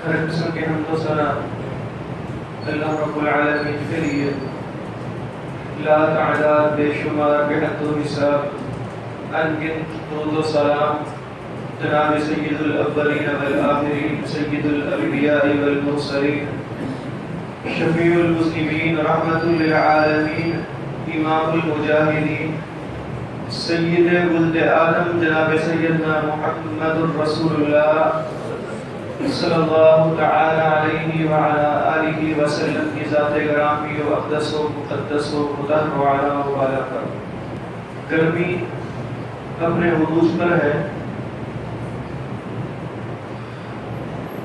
ہر قسم کے حمد و ثنا اللہ رب العالمین کے لیے، لا تعداد بے شمار بے حد و حساب انگنت درود و سلام جناب سید الاولین والآخرین سید الانبیاء والمرسلین شفیع المذنبین رحمت للعالمین امام المجاہدین سید ولد آدم جناب سیدنا محمد رسول اللہ صلی اللہ تعالی علیہ وعلا آلہ وسلم کی ذات گرامی و اقدس و مقدس و مطہر و علا و بالا پر گرمی اپنے عروج پر ہے،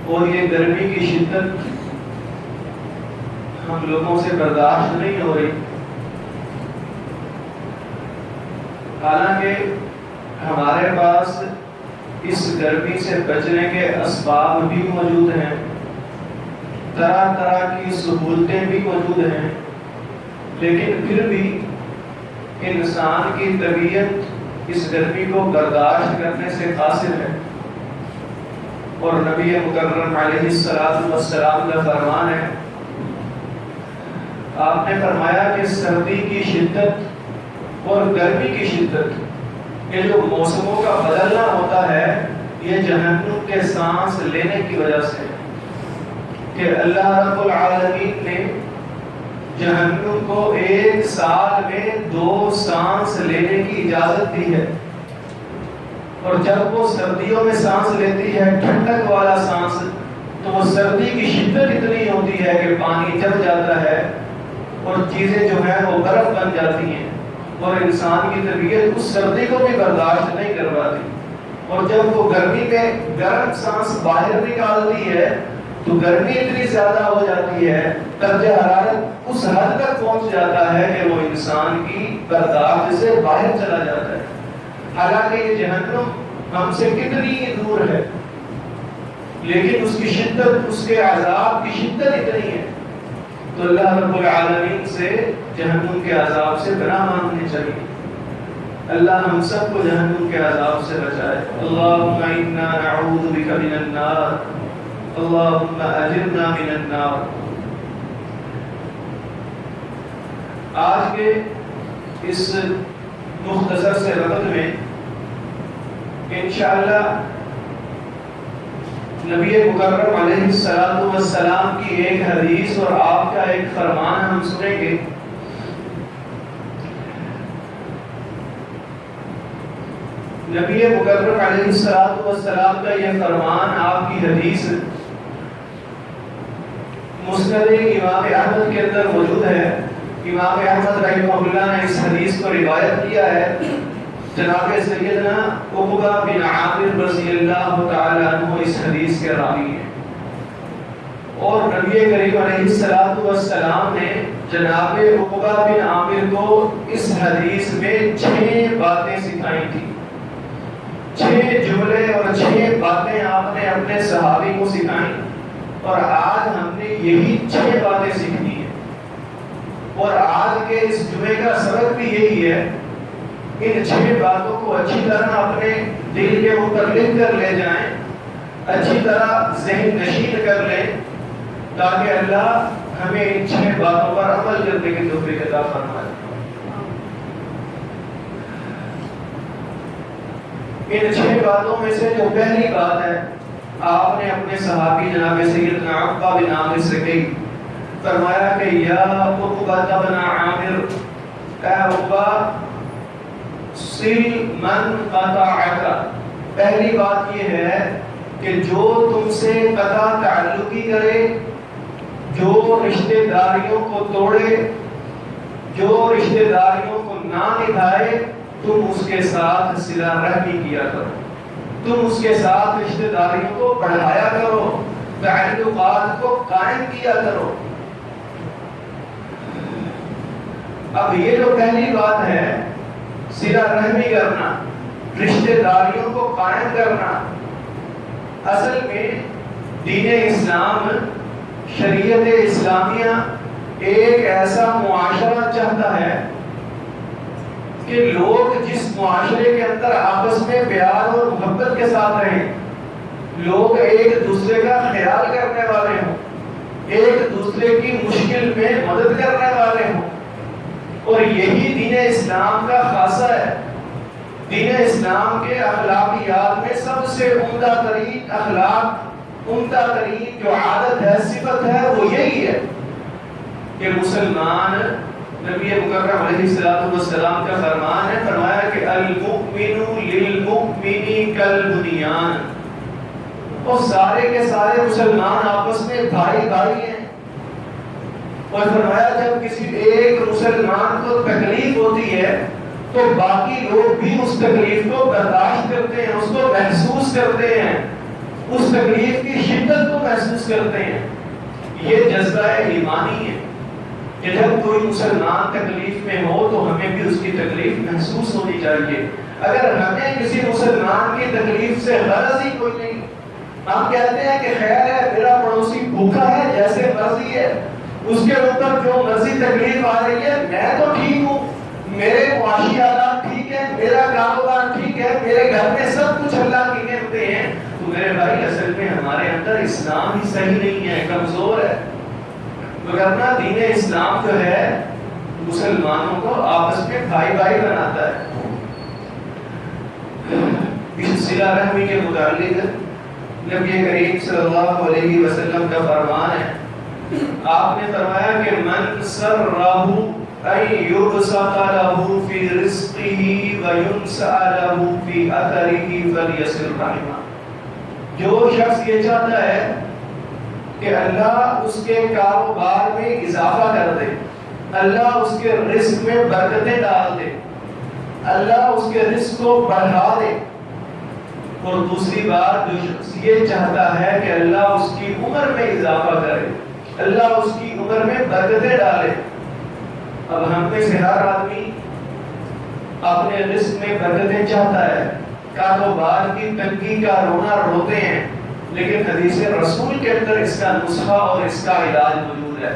اور یہ گرمی کی شدت ہم لوگوں سے برداشت نہیں ہو رہی، حالانکہ ہمارے پاس اس گرمی سے بچنے کے اسباب بھی موجود ہیں، طرح طرح کی سہولتیں بھی موجود ہیں، لیکن پھر بھی انسان کی طبیعت اس گرمی کو برداشت کرنے سے قاصر ہے۔ اور نبی مکرم علیہ السلام کا فرمان ہے، آپ نے فرمایا کہ سردی کی شدت اور گرمی کی شدت، یہ جو موسموں کا بدلنا ہوتا ہے، یہ جہنم کے سانس لینے کی وجہ سے، کہ اللہ رب العالمین نے جہنم کو ایک سال میں 2 سانس لینے کی اجازت دی ہے، اور جب وہ سردیوں میں سانس لیتی ہے ٹھنڈک والا سانس، تو وہ سردی کی شدت اتنی ہوتی ہے کہ پانی جم جاتا ہے اور چیزیں جو ہیں وہ برف بن جاتی ہیں، اور انسان کی طبیعت اس سردی کو بھی برداشت نہیں کر پاتی، اور جب وہ گرمی میں گرم سانس باہر نکالتی ہے تو گرمی اتنی زیادہ ہو جاتی ہے، درجہ حرارت اس حد تک پہنچ جاتا ہے کہ وہ انسان کی برداشت سے باہر چلا جاتا ہے۔ حالانکہ یہ جہنم ہم سے کتنی دور ہے، لیکن اس کی شدت، اس کے عذاب کی شدت اتنی ہے، تو اللہ رب العالمین سے جہنم کے عذاب سے پناہ مانگنی چاہیے۔ اللہ ہم سب کو جہنم کے عذاب سے بچائے۔ اللہم انا نعوذ بک من النار، اللہم اجرنا من النار۔ آج کے اس مختصر سے وقت میں انشاءاللہ نبی مکرم علیہ السلام کی ایک حدیث اور آپ کا ایک فرمان ہم سنیں گے۔ نبی مکرم علیہ السلام کا یہ فرمان، آپ کی حدیث مسند امام احمد کے اندر موجود ہے۔ امام احمد رحمہ اللہ نے اس حدیث کو روایت کیا ہے، جناب سیدنا عقبہ بن عامر رضی اللہ تعالی عنہ اس حدیث کے راوی ہیں، اور نبی کریم علیہ السلام نے جناب عقبہ بن عامر کو اس حدیث میں 6 باتیں سکھائی تھی۔ 6 جملے اور 6 باتیں آپ نے اپنے صحابی کو سکھائیں، اور آج ہم نے یہی 6 باتیں سیکھنی ہیں، اور آج کے اس جمعے کا سبق بھی یہی ہے۔ ان 6 باتوں کو اچھی طرح اپنے دل کے اوپر لکھ کر لے جائیں، اچھی طرح ذہن نشین کر لیں، تاکہ اللہ ہمیں ان 6 باتوں پر عمل کرنے کی توفیق عطا فرمائے۔ ان 6 باتوں میں سے جو پہلی بات ہے، آپ نے اپنے صحابی جناب سیدنا عقبہ بن عامر سے کہی، فرمایا کہ یا عقبہ بن عامر، اے عقبہ سل من قطعک، پہلی بات یہ ہے کہ جو تم سے قطع تعلقی کرے، جو رشتہ داریوں کو توڑے، جو رشتہ داریوں کو نہ نبھائے، تم اس کے ساتھ صلہ رحمی کیا کرو، تم اس کے ساتھ رشتہ داریوں کو بڑھایا کرو، تعلقات کو قائم کیا کرو۔ اب یہ جو پہلی بات ہے، صلہ رحمی کرنا، رشتہ داریوں کو قائم کرنا، اصل میں دین اسلام، شریعت اسلامیہ ایک ایسا معاشرہ چاہتا ہے کہ لوگ جس معاشرے کے اندر آپس میں پیار اور محبت کے ساتھ رہیں، لوگ ایک دوسرے کا خیال کرنے دوسرے کی مشکل میں مدد کرنے والے ہوں. اور یہی دین اسلام کا خاصہ ہے. دین اسلام کے اخلاقیات میں سب سے عمدہ ترین اخلاق، عمدہ ترین جو عادت ہے، صفت ہے، وہ یہی ہے کہ مسلمان، نبی مکرم علیہ السلام کا فرمان ہے، فرمایا کہ المؤمن للمؤمن کالبنیان. اور سارے کے سارے مسلمان آپس میں بھائی بھائی ہیں. اور فرمایا جب کسی ایک مسلمان کو تکلیف ہوتی ہے تو باقی لوگ بھی اس تکلیف کو برداشت کرتے ہیں، اس کو محسوس کرتے ہیں، اس تکلیف کی شدت کو محسوس کرتے ہیں. یہ جذبہ ایمانی ہے کہ جب کوئی مسلمان تکلیف میں ہو تو ہمیں بھی اس کی تکلیف محسوس ہونی چاہیے. اگر ہمیں کسی مسلمان کی تکلیف سے غرض ہی کوئی نہیں، ہم کہتے ہیں کہ خیر ہے، میرا پڑوسی بھوکا ہے، جیسے مرضی ہے، اس کے اوپر جو مرضی تکلیف آ رہی ہے، میں تو ٹھیک ہوں، میرے معاشی حالات ٹھیک ہے، میرا کاروبار ٹھیک ہے، میرے گھر میں سب کچھ اللہ کی نعمتیں ہیں. تو میرے بھائی اصل میں ہمارے اندر اسلام ہی صحیح نہیں ہے، کمزور ہے. ورنہ دین اسلام جو ہے مسلمانوں کو آپس میں بھائی بھائی بناتا ہے. اس صلہ رحمی کے متعلق نبی کریم صلی اللہ علیہ وسلم کا فرمان ہے. آپ نے فرمایا کہ من سرہ ان یبسط له فی رزقہ وینسأ له فی اثرہ فلیصل رحمہ. جو شخص یہ چاہتا ہے کہ اللہ اس کے کاروبار میں اضافہ کر دے، اللہ اس کے رزق میں برکتیں ڈال دے، اللہ اس کے رزق کو بڑھا دے. اور دوسری بات، جو شخص یہ چاہتا ہے کہ اللہ اس کی عمر میں اضافہ کرے، اللہ اس کی عمر میں برکتیں ڈالے. اب ہم میں سے ہر آدمی اپنے رزق میں برکتیں چاہتا ہے، کاروبار کی تنگی کا رونا روتے ہیں، لیکن حدیث رسول کے اندر اس کا نسخہ اور اس کا علاج موجود ہے.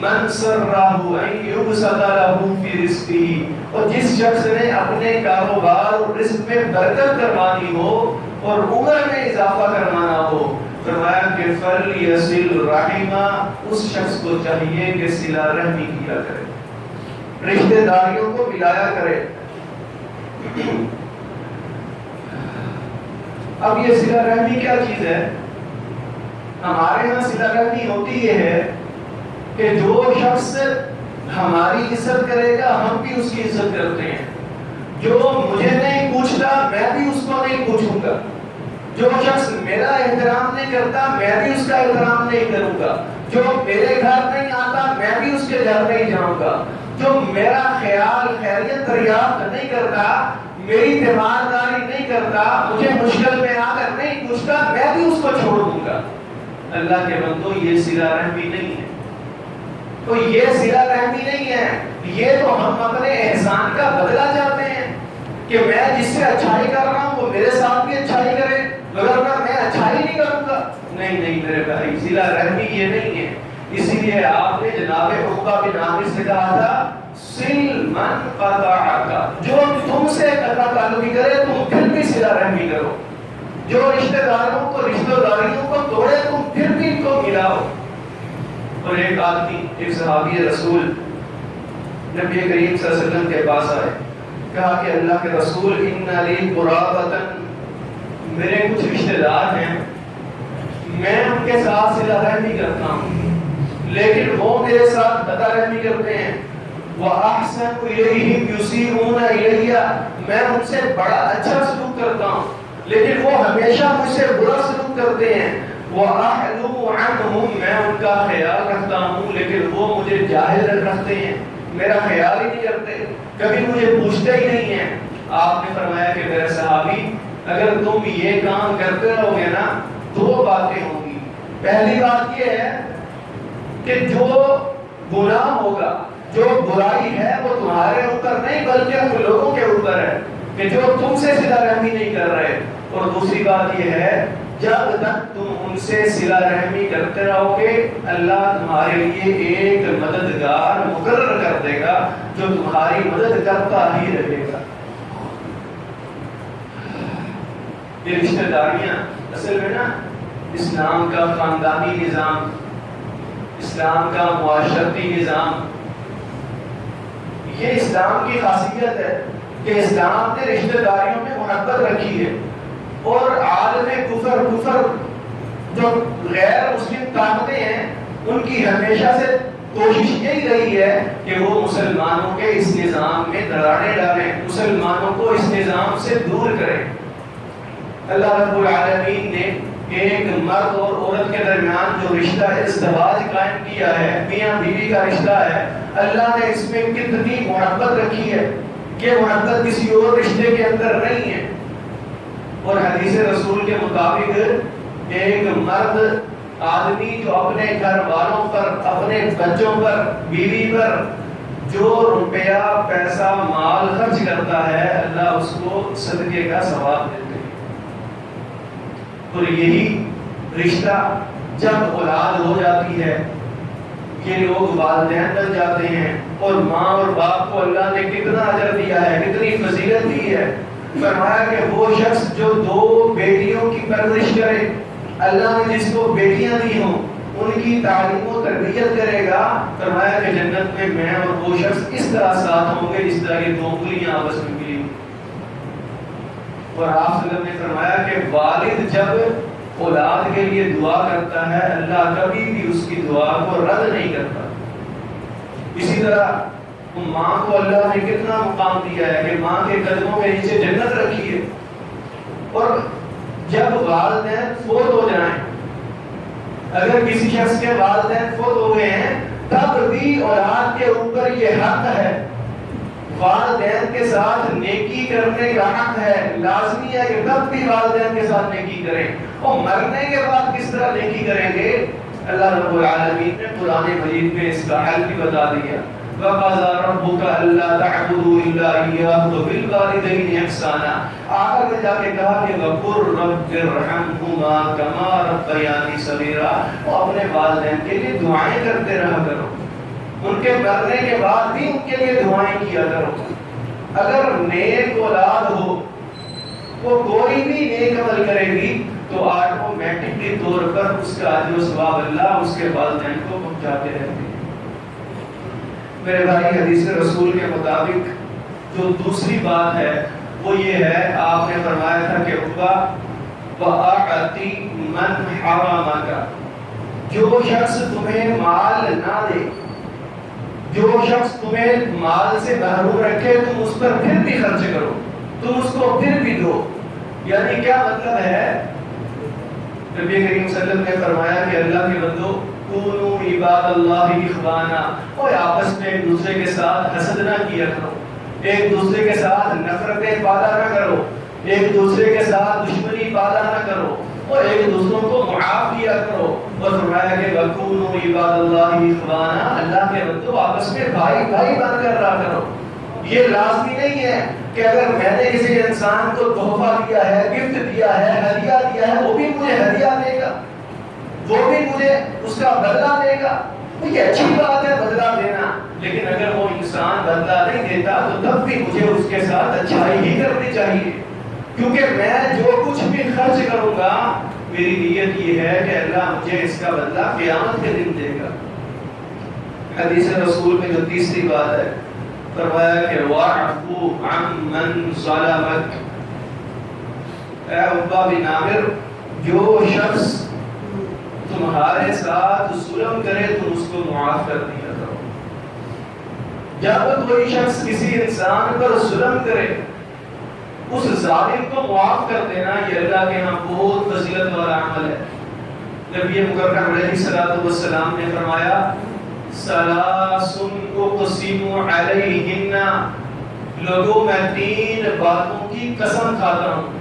من سرہ ان یبسط له فی رزقہ. اور جس شخص نے اپنے کاروبار اور رزق میں برکت کروانی ہو اور عمر میں اضافہ کروانا ہو، فرمایا کہ فلیصل رحمہ، اس شخص کو چاہیے کہ صلہ رحمی کیا کرے، رشتہ داریوں کو ملایا کرے. اب یہ صلہ رحمی کیا چیز ہے؟ ہمارے یہاں صلہ رحمی ہوتی یہ ہے کہ جو شخص ہماری عزت کرے گا ہم بھی اس کی عزت کرتے ہیں. جو مجھے نہیں پوچھتا میں بھی اس کو نہیں پوچھوں گا. جو شخص میرا احترام نہیں کرتا میں بھی اس کا احترام نہیں کروں گا. جو میرے گھر نہیں آتا میں بھی اس کے گھر نہیں جاؤں گا. جو میرا خیال خیریت دریافت نہیں کرتا، میری تیمارداری نہیں کرتا، مجھے مشکل میں آ کر نہیں پوچھتا، میں بھی اس کو چھوڑ دوں گا. اللہ کے بندو، یہ صلہ رحمی نہیں ہے. تو یہ صلہ رحمی نہیں ہے. یہ تو ہم اپنے احسان کا بدلہ چاہتے ہیں کہ میں جس سے اچھائی کر رہا ہوں وہ میرے ساتھ بھی اچھائی کرے، مگر میں اچھائی نہیں کروں گا. نہیں نہیں میرے بھائی، صلہ رحمی یہ نہیں ہے. اسی لیے آپ نے جناب عقبہ بن عامر سے کہا تھا سل من قطعک، جو تم سے قطع تعلقی کرے تم پھر بھی صلہ رحمی کرو. جو رشتہ داروں کو، رشتہ داریوں کو توڑے تم پھر بھی ان کو ملاؤ. اور ایک آدمی، ایک صحابی رسول نبی کریم صلی اللہ علیہ وسلم کے پاس آئے، کہا کہ اللہ کے رسول ان لی قرابۃ، میرے کچھ رشتہ دار ہیں، میں ان کے ساتھ صلہ رحمی کرتا ہوں لیکن وہ میرے ساتھ قطع رحمی کرتے ہیں. وَأَحْسَنُ إِلَيْهِمْ يُسِيئُونَ إِلَيَّ، میں ان سے بڑا اچھا سلوک کرتا ہوں لیکن وہ ہمیشہ مجھ سے برا سلوک کرتے ہیں. وَأَحْلُمُ عَنْهُمْ، میں ان کا خیال رکھتا ہوں لیکن وہ مجھے جاہل رکھتے ہیں، میرا خیال ہی نہیں کرتے، کبھی مجھے پوچھتے ہی نہیں ہیں. آپ نے فرمایا کہ میرے صحابی، اگر تم یہ کام کرتے رہو گے نا، دو باتیں ہوں گی. پہلی بات یہ ہے کہ جو گناہ ہوگا، جو برائی ہے وہ تمہارے اوپر نہیں بلکہ ان لوگوں کے اوپر ہے کہ جو تم سے صلہ رحمی نہیں کر رہے. اور دوسری بات یہ ہے، جب تک تم ان سے صلہ رحمی کرتے رہو گے اللہ تمہارے لیے ایک مددگار مقرر کر دے گا جو تمہاری مدد کرتا ہی رہے گا. یہ رشتہ داریاں اصل میں نا اسلام کا خاندانی نظام، اسلام کا معاشرتی نظام، یہ اسلام کی خاصیت ہے کہ اسلام نے رشتہ داریوں میں محبت رکھی ہے، اور عالم کفر جو غیر مسلم طاقتیں ہیں ان کی ہمیشہ سے کوشش یہی رہی ہے کہ وہ مسلمانوں کے اس نظام میں دراڑیں ڈالیں، مسلمانوں کو اس نظام سے دور کریں۔ اللہ رب العالمین نے ایک مرد اور عورت کے درمیان جو رشتہ ازدواج قائم کیا ہے، میاں بیوی کا رشتہ ہے، اللہ نے اس میں کتنی محبت رکھی ہے کہ محبت کسی اور رشتے کے اندر نہیں ہے۔ اور حدیث رسول کے مطابق ایک مرد آدمی جو اپنے گھر والوں پر، اپنے بچوں پر، بیوی پر جو روپیہ پیسہ مال خرچ کرتا ہے، اللہ اس کو صدقے کا ثواب دیتے ہیں۔ اور یہی رشتہ جب اولاد ہو جاتی ہے، یہ لوگ والدین بن جاتے ہیں، اور ماں اور باپ کو اللہ نے کتنا اجر دیا ہے، کتنی فضیلت دی ہے۔ فرمایا کہ وہ شخص جو 2 بیٹیوں کی پرورش کرے، اللہ نے جس کو بیٹیاں دی ہوں ان کی تعلیم و تربیت کرے گا، فرمایا کہ جنت میں میں اور وہ شخص اس طرح ساتھ ہوں گے جس طرح یہ 2 انگلیاں آپس میں ملی۔ اور آپ صلی اللہ علیہ وسلم نے فرمایا کہ والد جب اولاد کے لیے دعا کرتا ہے، اللہ کبھی بھی اس کی دعا کو رد نہیں کرتا۔ اسی طرح ماں کو اللہ نے کتنا مقام دیا ہے کہ ماں کے قدموں کے نیچے جنت رکھی ہے۔ اور جب والدین فوت ہو جائیں، اگر کسی شخص کے والدین فوت ہو گئے ہیں، تب بھی اولاد کے اوپر یہ حق ہے، والدین کے ساتھ نیکی کرنے کا حق ہے، لازمی ہے کہ تب بھی والدین کے ساتھ نیکی کریں۔ اور مرنے کے بعد کس طرح نیکی کریں گے، اللہ رب العالمین نے قرآن مجید میں اس کا حل بھی بتا دیا۔ وَقَضَىٰ رَبُّكَ أَلَّا تَعْبُدُوا إِلَّا إِيَّاهُ وَبِالْوَالِدَيْنِ إِحْسَانًا۔ آخر میں جا کے کہا کہ وَقُلْ رَبِّ ارْحَمْهُمَا كَمَا رَبَّيَانِي صَغِيرًا، وہ اپنے والدین کے لیے دعائیں کرتے رہا کرو، ان کے مرنے کے بعد بھی ان کے لیے دعائیں کیا کرو۔ اگر نیک اولاد ہو، وہ کوئی بھی نیک عمل کرے گی تو آٹومیٹکلی طور پر اس کا اجر و ثواب اللہ اس کے والدین کو پہنچاتے رہتے ہیں۔ میرے بھائی، حدیث رسول کے مطابق جو دوسری بات ہے وہ یہ ہے، آپ نے فرمایا تھا کہ وَأَعْطِ مَنْ حَرَمَكَ، جو شخص تمہیں مال نہ دے، جو شخص تمہیں مال سے محروم رکھے، تم اس پر پھر بھی خرچ کرو، تم اس کو پھر بھی دو۔ یعنی کیا مطلب ہے؟ نبی کریم صلی اللہ علیہ وسلم نے فرمایا کہ اللہ کے بندو، کونوا عباد اللہ اخوانا، اور آپس میں ایک دوسرے کے ساتھ حسد نہ کیا کرو، ایک دوسرے کے ساتھ نفرتیں پیدا نہ کرو، ایک دوسرے کے ساتھ دشمنی پیدا نہ کرو، اور ایک دوسروں کو معاف کیا کرو۔ اور فرمایا کہ وَكُونُوا عِبَادَ اللَّهِ إِخْوَانًا، اللہ کے بندو آپس میں بھائی بھائی بن کر رہا کرو۔ یہ لازمی نہیں ہے کہ اگر میں نے کسی انسان کو تحفہ دیا ہے، گفٹ دیا ہے، ہدیہ دیا ہے، وہ بھی مجھے ہدیہ دے گا، وہ بھی مجھے اس کا بدلہ دے گا۔ یہ اچھی بات ہے بدلہ دینا، لیکن اگر وہ انسان بدلہ نہیں دیتا تو تب بھی مجھے اس کے ساتھ اچھائی ہی کرنی چاہیے، کیونکہ میں جو کچھ بھی خرچ کروں گا میری نیت یہ ہے کہ اللہ مجھے اس کا بدلہ قیامت کے دن دے گا۔ حدیث رسول میں جو تیسری بات ہے، فرمایا کہ وَاعْفُوا عَمَّنْ ظَلَمَكَ، اے عقبہ بن عامر، جو شخص تمہارے ساتھ ظلم کرے تم اس کو معاف کر دیا کرو۔ جب کوئی شخص کسی انسان پر ظلم کرے، اس ظالم کو معاف کر دینا، یہ اللہ کے ہاں بہت فضیلت والا عمل ہے۔ نبی مکرم علیہ الصلوۃ والسلام نے فرمایا ثلاث اقسم علیہن، لوگوں میں 3 باتوں کی قسم کھاتا ہوں،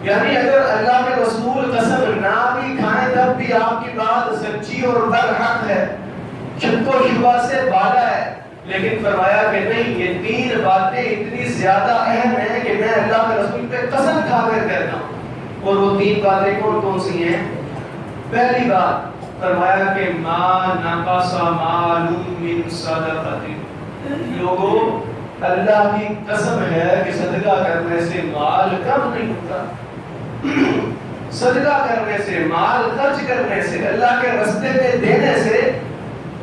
یعنی اگر اللہ کے رسول قسم نہ بھی کھائیں تب بھی آپ کی بات سچی اور برحق ہے، شک و شبہ سے بالا ہے، لیکن فرمایا کہ نہیں، یہ 3 باتیں اتنی زیادہ اہم ہیں کہ میں اللہ کے رسول پہ قسم کھا کر کہتا ہوں۔ اور وہ 3 باتیں کون کون سی ہیں؟ پہلی بات فرمایا کہ ما نقص مال من صدقۃ، لوگوں اللہ کی قسم ہے کہ صدقہ کرنے سے مال کم نہیں ہوتا، صدقہ کرنے سے، مال خرچ کرنے سے، اللہ کے راستے میں دینے سے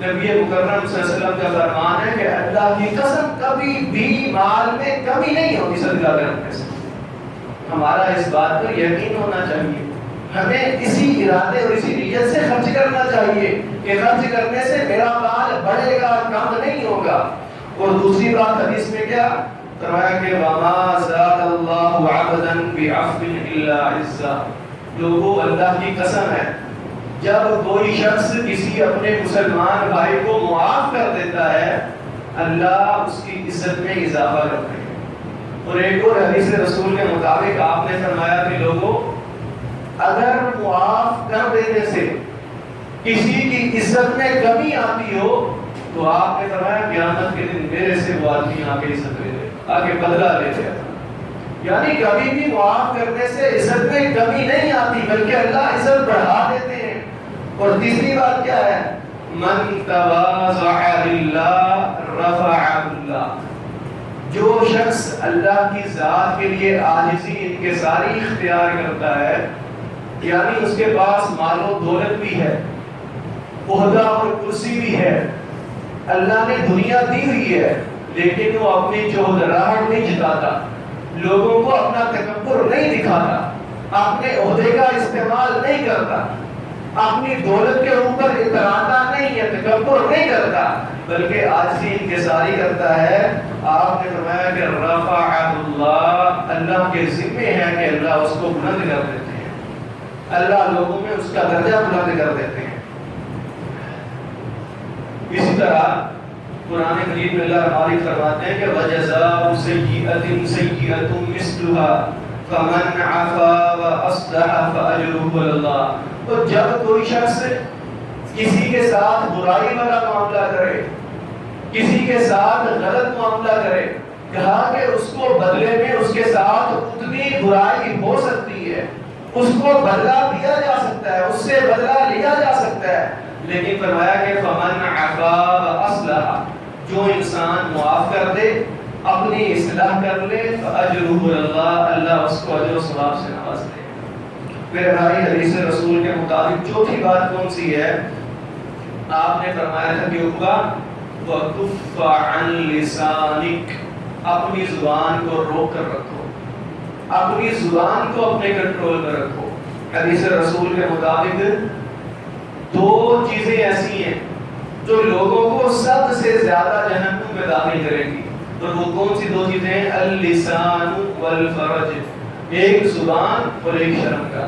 نبی مکرم صلی اللہ علیہ وسلم کا فرمان ہے کہ اللہ کی قسم کبھی بھی مال میں کمی نہیں ہوتی صدقہ کرنے سے. ہمارا اس بات پر یقین ہونا چاہیے. ہمیں اسی ارادے اور اسی نیت سے خرچ کرنا چاہیے کہ خرچ کرنے سے میرا مال بڑھے گا، کم نہیں ہوگا. اور دوسری بات حدیث میں کیا فرمایا کہ وَمَا زَادَ اللَّهُ عَبْدًا بِعَفْوٍ إِلَّا عِزًّا. لوگوں اللہ کی قسم ہے جب کوئی شخص کسی اپنے مسلمان بھائی کو معاف کر دیتا ہے اللہ اس کی عزت میں اضافہ کرتے ہیں. اور ایک اور حدیث رسول کے مطابق آپ نے فرمایا کہ لوگوں اگر معاف کر دینے سے کسی کی عزت میں کمی آتی ہو تو آپ نے فرمایا قیامت کے دن میرے سے وہ آدمی آگے عزت لے لے، آگے بدلہ لے لے. یعنی کبھی بھی معاف کرنے سے عزت میں کمی نہیں آتی بلکہ اللہ عزت بڑھا دیتے ہیں. اور تیسری بات کیا ہے؟ من تواضع للہ رفعہ اللہ. جو شخص اللہ کی ذات کے لیے عاجزی انکساری اختیار کرتا ہے، یعنی اس کے پاس مال و دولت بھی ہے، عہدہ اور کرسی بھی ہے، اللہ نے دنیا دی ہوئی ہے، لیکن وہ اپنی چودراہٹ نہیں جتاتا، لوگوں کو اپنا تکبر نہیں دکھاتا، اپنے عہدے کا استعمال نہیں کرتا، اپنی دولت کے اوپر اتراتا نہیں ہے، تکبر نہیں کرتا، بلکہ عاجزی انکساری کرتا ہے. آپ نے فرمایا کہ رفعہ اللہ، اللہ کے ذمہ ہے کہ اللہ اس کو بلند کر دیتے ہیں، اللہ لوگوں میں اس کا درجہ بلند کر دیتے ہیں. اسی طرح قرآن مجید میں اللہ ہماری فرماتے ہیں کہ وَجَزَاءُ سَيِّئَةٍ سَيِّئَةٌ مِثْلُهَا فَمَنْ عَفَا وَأَصْلَحَ فَأَجْرُهُ عَلَى اللَّهِ. تو جب کوئی شخص کسی کے ساتھ برائی والا معاملہ کرے، کسی کے ساتھ غلط معاملہ کرے، کہا کہ اس کو بدلے میں اس کے ساتھ اتنی برائی ہو سکتی ہے، اس کو بدلہ دیا جا سکتا ہے، اس سے بدلہ لیا جا سکتا ہے، لیکن فرمایا کہ فمن عفا واصلح، جو انسان معاف کر دے، اپنی اصلاح کر لے، فاجرہ اللہ، اللہ اس کو اجر و ثواب سے نواز دے. میرے بھائی حدیث رسول کے مطابق چوتھی بات کون سی ہے؟ آپ نے فرمایا تھا کہ عقبہ وَكُفَّ عَنْ لِسَانِكَ، اپنی زبان کو روک کر رکھو، اپنی زبان کو اپنے کنٹرول میں رکھو. حدیث رسول کے مطابق دو چیزیں ایسی ہیں جو لوگوں کو سب سے زیادہ جہنم میں داخل کریں گی. اور وہ کون سی دو چیزیں ہیں؟ اللسان والفرج، ایک زبان اور ایک شرم کا.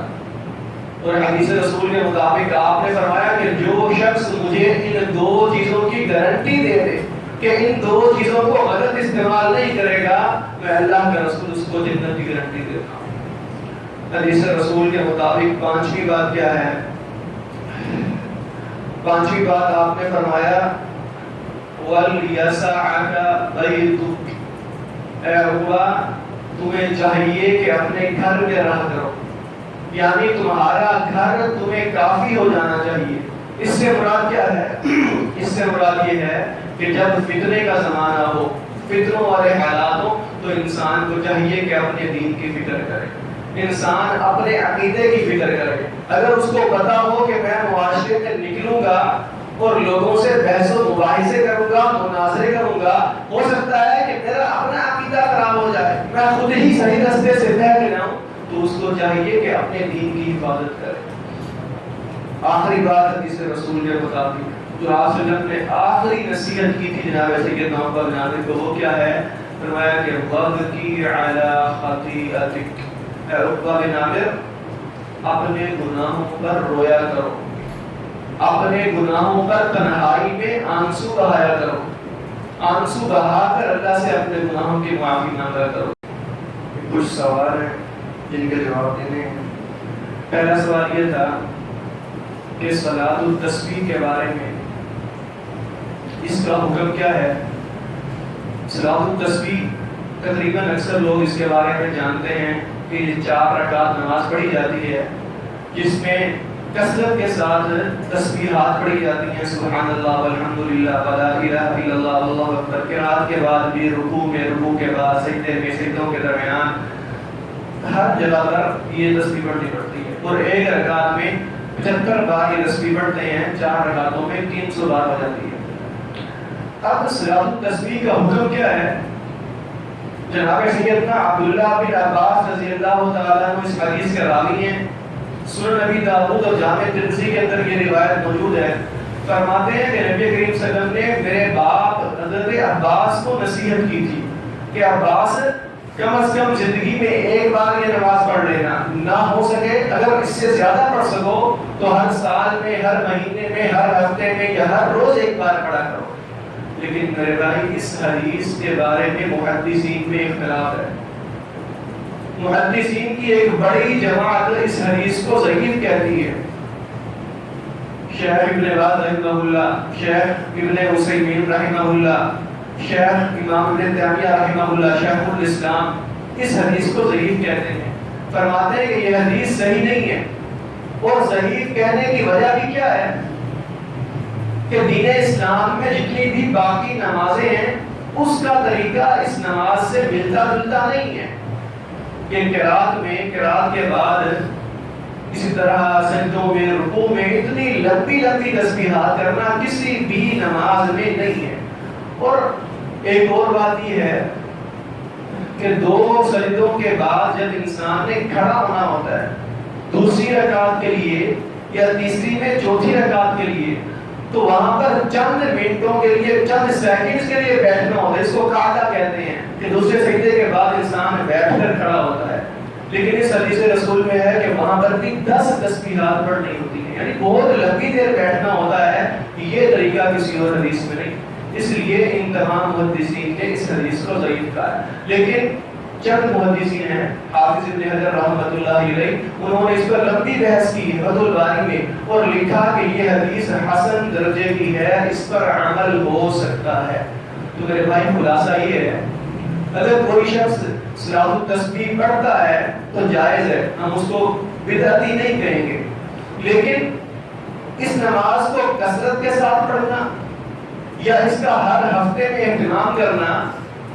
اور حدیث رسول کے مطابق آپ نے فرمایا کہ جو شخص مجھے ان دو چیزوں کی گارنٹی دے دے کہ ان دو چیزوں کو غلط استعمال نہیں کرے گا، میں اللہ کا رسول اس کو جنت کی گارنٹی دیتا ہوں. حدیث رسول کے مطابق پانچویں بات کیا ہے؟ پانچویں بات آپ نے فرمایا وَلْيَسَعَكَ بَيْتُكَ، اے عقبہ تمہیں چاہیے کہ اپنے گھر میں رہ کرو، یعنی تمہارا گھر تمہیں کافی ہو جانا چاہیے. اس سے مراد کیا ہے؟ اس سے مراد یہ ہے کہ جب فتنے کا زمانہ ہو، فتنوں والے حالات ہو، تو انسان کو چاہیے کہ اپنے دین کی فکر کرے، انسان اپنے عقیدے کی فکر کرے. اگر اس کو پتا ہو کہ میں معاشرے میں نکلوں گا اور لوگوں سے بحث و مباحثے کروں گا، مناظرے کروں گا، ہو سکتا ہے کہ میرا اپنا عقیدہ خراب ہو جائے، میں خود ہی صحیح راستے سے بہک جاؤں، تو اس کو چاہیے کہ اپنے دین کی حفاظت کرے. آخری بات حدیث رسول کے مطابق جو آپ نے آخری نصیحت کی تھی جناب سیدنا عمر بن عامر کو، وہ کیا ہے؟ فرمایا کہ وَبْكِ عَلَى خَطِيئَتِكَ، اے عقبہ بن عامر اپنے گناہوں پر رویا کرو، اپنے گناہوں پر تنہائی میں آنسو بہایا کرو، آنسو بہا کر اللہ سے اپنے گناہوں کی معافی مانگا کرو. کچھ سوال ہیں جن کے جواب دینے ہیں. پہلا سوال یہ تھا کہ صلاۃ التسبیح کے بارے میں اس کا حکم کیا ہے؟ صلاۃ التسبیح تقریباً اکثر لوگ اس کے بارے میں جانتے ہیں کہ 4 رکعت نماز پڑھی جاتی ہے جس میں کثرت کے ساتھ تسبیحات پڑھی جاتی ہیں، سبحان اللہ والحمدللہ ولا الہ الا اللہ واللہ اکبر. قرات کے بعد بھی، رکوع میں، رکوع کے بعد، سجدے میں، سجدوں کے درمیان، ہر جگہ پر یہ تسبیح پڑھنی پڑتی ہے. اور ایک رکعت میں 75 بار یہ تسبیح پڑھتے ہیں 4 رکعتوں میں 300 بار ہو جاتی ہے۔ اب صلاۃ التسبیح کا حکم کیا ہے؟ جناب سیدنا عبداللہ بن عباس رضی اللہ تعالیٰ عنہ اس حدیث کے راوی ہیں، سنن نبی داؤد اور جامع ترمذی کے اندر یہ روایت موجود ہے۔ فرماتے ہیں کہ نبی کریم صلی اللہ علیہ وسلم نے میرے باپ حضرت عباس کو نصیحت کی تھی کہ عباس کم از کم زندگی میں ایک بار یہ نماز پڑھ لینا، نہ ہو سکے اگر اس سے زیادہ پڑھ سکو تو ہر سال میں، ہر مہینے میں، ہر ہفتے میں یا ہر روز ایک بار پڑھا کرو۔ لیکن میرے بھائی اس حدیث کے بارے میں محدثین میں اختلاف ہے۔ محدثین کی ایک بڑی جماعت اس حدیث کو ضعیف کہتی ہے۔ شیخ ابن باز رحمہ اللہ، شیخ ابن عثیمین رحمہ اللہ، شیخ امام ابن تیمیہ رحمہ اللہ، شیخ الاسلام اس حدیث کو ضعیف کہتے ہیں۔ فرماتے ہیں کہ یہ حدیث صحیح نہیں ہے، اور ضعیف کہنے کی وجہ بھی کیا ہے کہ دین اسلام میں جتنی بھی باقی نمازیں ہیں اس کا طریقہ اس نماز سے ملتا جلتا نہیں ہے۔ کہ قرات میں، قرات کے بعد اسی طرح سجدوں میں، رکوع میں اتنی لمبی لمبی تسبیحات کرنا کسی بھی نماز میں نہیں ہے۔ اور ایک اور بات یہ ہے کہ 2 سجدوں کے بعد جب انسان نے کھڑا ہونا ہوتا ہے دوسری رکعت کے لیے یا تیسری میں چوتھی رکعت کے لیے، تو وہاں پر چند منٹوں کے لیے، چند سیکنڈز کے لیے بیٹھنا ہوتا ہے، اس کو قعدہ کہتے ہیں کہ دوسرے سجدے کے بعد انسان بیٹھ کر کھڑا ہوتا ہے۔ لیکن اس حدیث رسول میں ہے کہ وہاں پر بھی 10 تسبیحات پڑھنی ہوتی ہیں، یعنی بہت لمبی دیر بیٹھنا ہوتا ہے۔ یہ طریقہ کسی اور حدیث میں نہیں، اس لیے ان تمام محدثین نے اس حدیث کو ضعیف کہا ہے۔ لیکن چند محدثین ہیں، حافظ ابن حجر رحمۃ اللہ علیہ، انہوں نے اس پر لمبی بحث کی ہے فتح الباری میں، اور لکھا کہ یہ حدیث حسن درجے کی ہے، اس پر عمل ہو سکتا ہے۔ تو میرے بھائی خلاصہ یہ ہے، اگر کوئی شخص صلاۃ التسبیح پڑھتا ہے تو جائز ہے، ہم اس کو بدعتی نہیں کہیں گے، لیکن اس نماز کو کثرت کے ساتھ پڑھنا یا اس کا ہر ہفتے میں اہتمام کرنا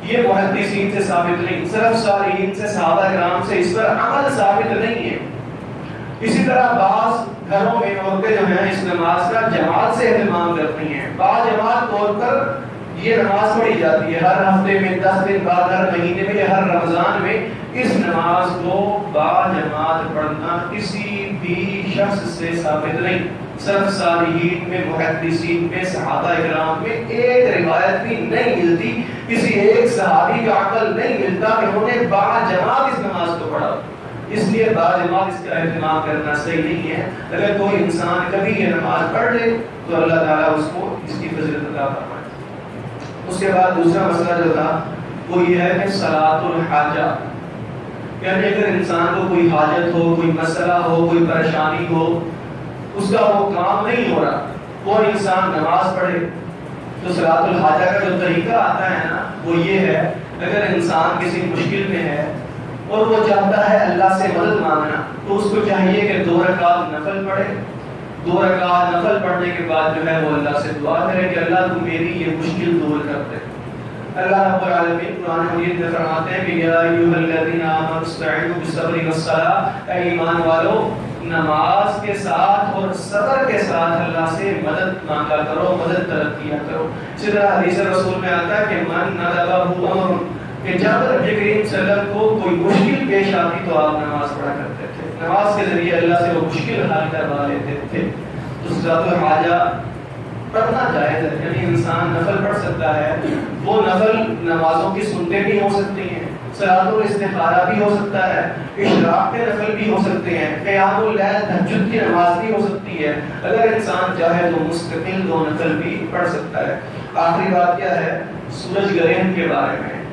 یہ محدثین سے ثابت نہیں، صرف صالحین سے، صحابہ کرام سے اس پر عمل ثابت نہیں ہے۔ اسی طرح بعض گھروں میں عورتیں جو ہیں اس نماز کا جماعت سے اہتمام کرتی ہیں، باجماعت طور پر یہ نماز پڑھی جاتی ہے، ہر ہفتے میں، 10 دن بعد، ہر مہینے میں یا ہر رمضان میں اس نماز کو باجماعت پڑھنا کسی بھی شخص سے ثابت نہیں۔ صرف صالحین میں، محدثین میں، صحابہ کرام میں ایک روایت بھی نہیں ملتی، کسی ایک صحابی کا عقل نہیں ملتا کہ انہوں نے باجماعت اس نماز کو پڑھا۔ اس لیے باجماعت اس کا اہتمام کرنا صحیح نہیں ہے۔ اگر کوئی انسان کبھی یہ نماز پڑھ لے تو اللہ تعالیٰ اس کو اس کی فضیلت عطا فرمائے۔ اس کے بعد دوسرا مسئلہ جو تھا وہ یہ ہے کہ صلاۃ الحاجہ، یعنی اگر انسان کو کوئی حاجت ہو، کوئی مسئلہ ہو، کوئی پریشانی ہو، اس کا وہ کام نہیں ہو رہا، وہ انسان نماز پڑھے، تو صلاۃ الحاجہ کا جو طریقہ آتا ہے نا وہ یہ ہے، اگر انسان کسی مشکل میں ہے اور وہ چاہتا ہے اللہ سے مدد مانگنا، تو اس کو چاہیے کہ 2 رکعت نفل پڑھے۔ 2 رکعت نفل پڑھنے کے بعد جو ہے وہ اللہ سے دعا کرے کہ اللہ تو میری یہ مشکل دور کر دے۔ اللہ رب العالمین قرآن مجید میں فرماتے ہیں کہ یا ایھا الذین آمنوا استعینوا بالصبر والصلاۃ، اے ایمان والو نماز کے ساتھ اور صبر کے ساتھ اللہ سے مدد مانگا کرو، مدد طلب کیا کرو۔ اسی طرح حدیث رسول میں آتا ہے کہ من نذبہ امر، کہ جب نبی کریم صلی اللہ علیہ وسلم کو کوئی مشکل پیش آتی تو آپ نماز پڑھا کرتے تھے، نماز کے ذریعے اللہ سے وہ مشکل حل کروا لیتے تھے۔ تو صلاۃ الحاجہ پڑھنا جائز ہے، یعنی انسان نفل پڑھ سکتا ہے، وہ نفل نمازوں کی سنتیں بھی ہو سکتی ہیں، صلاۃ الاستخارہ بھی ہو سکتا ہے، اشراق کے نفل بھی ہو سکتے ہیں، قیام اللیل تہجد کی نماز بھی ہو سکتی ہے۔ اگر انسان چاہے تو مستقل 2 نفل بھی پڑھ سکتا ہے۔ آخری بات کیا ہے؟ سورج گرہن کے بارے میں،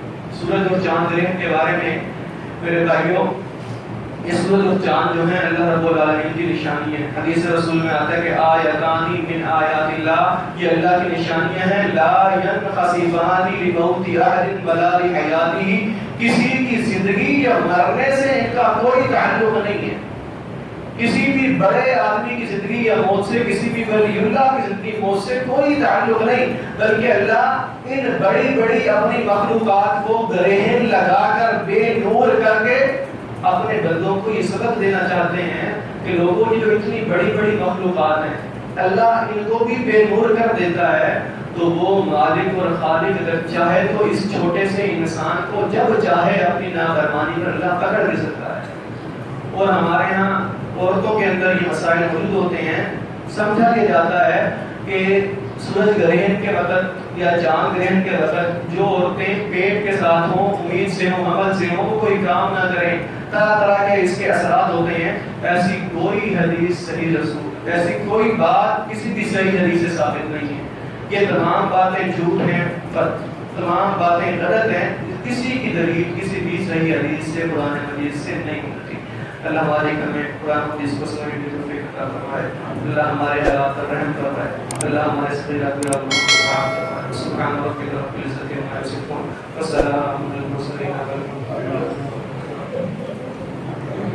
سورج اور چاند گرہن کے بارے میں میرے بھائیوں، یہ سورج اور چاند جو ہیں اللہ رب العالمین کی نشانی ہے۔ حدیث رسول میں آتا ہے کہ آیتان من آیات اللہ، یہ اللہ کی نشانیاں ہیں، لا ینخسفان لموت احد ولا لحیاتہ، کسی کی زندگی یا مرنے سے ان کا کوئی تعلق نہیں ہے۔ کسی بھی بڑے آدمی کی زندگی یا موت سے، کسی بھی ولی اللہ کی زندگی موت سے کوئی تعلق نہیں، بلکہ اللہ ان بڑی بڑی اپنی مخلوقات کو گرہن لگا کر، بے نور کر کے اپنے بندوں کو یہ سبق دینا چاہتے ہیں کہ لوگوں کی جو اتنی بڑی بڑی مخلوقات ہیں اللہ ان کو بھی بے نور کر دیتا ہے، تو وہ مالک اور خالق اگر چاہے تو اس چھوٹے سے انسان کو جب چاہے اپنی نافرمانی پر اللہ پکڑ بھی سکتا ہے۔ اور ہمارے ہاں عورتوں کے اندر یہ مسائل موجود ہوتے ہیں، سمجھا کہ جاتا ہے کہ سورج گرہن کے وقت یا چاند گرہن کے وقت جو عورتیں پیٹ کے ساتھ ہوں، امید سے ہوں، عمل سے ہوں، وہ کوئی کام نہ کریں، طرح طرح کے اس کے اثرات ہوتے ہیں۔ ایسی کوئی حدیث صحیح رسول، ایسی کوئی بات کسی بھی صحیح حدیث سے ثابت نہیں ہے۔ یہ تمام باتیں جھوٹ ہیں، تمام باتیں غلط ہیں، کسی کی دلیل کسی بھی صحیح حدیث سے، قرآن مجید سے نہیں ملتی۔ اللہ ہمارے ہمیں قرآن حدیث کو سمجھنے کی توفیق عطا فرمائے، اللہ ہمارے حالات پر رحم فرمائے، اللہ ہمارے صغیرات کو معاف فرمائے۔ سبحان ربک رب العزۃ عما یصفون وسلام علی المرسلین۔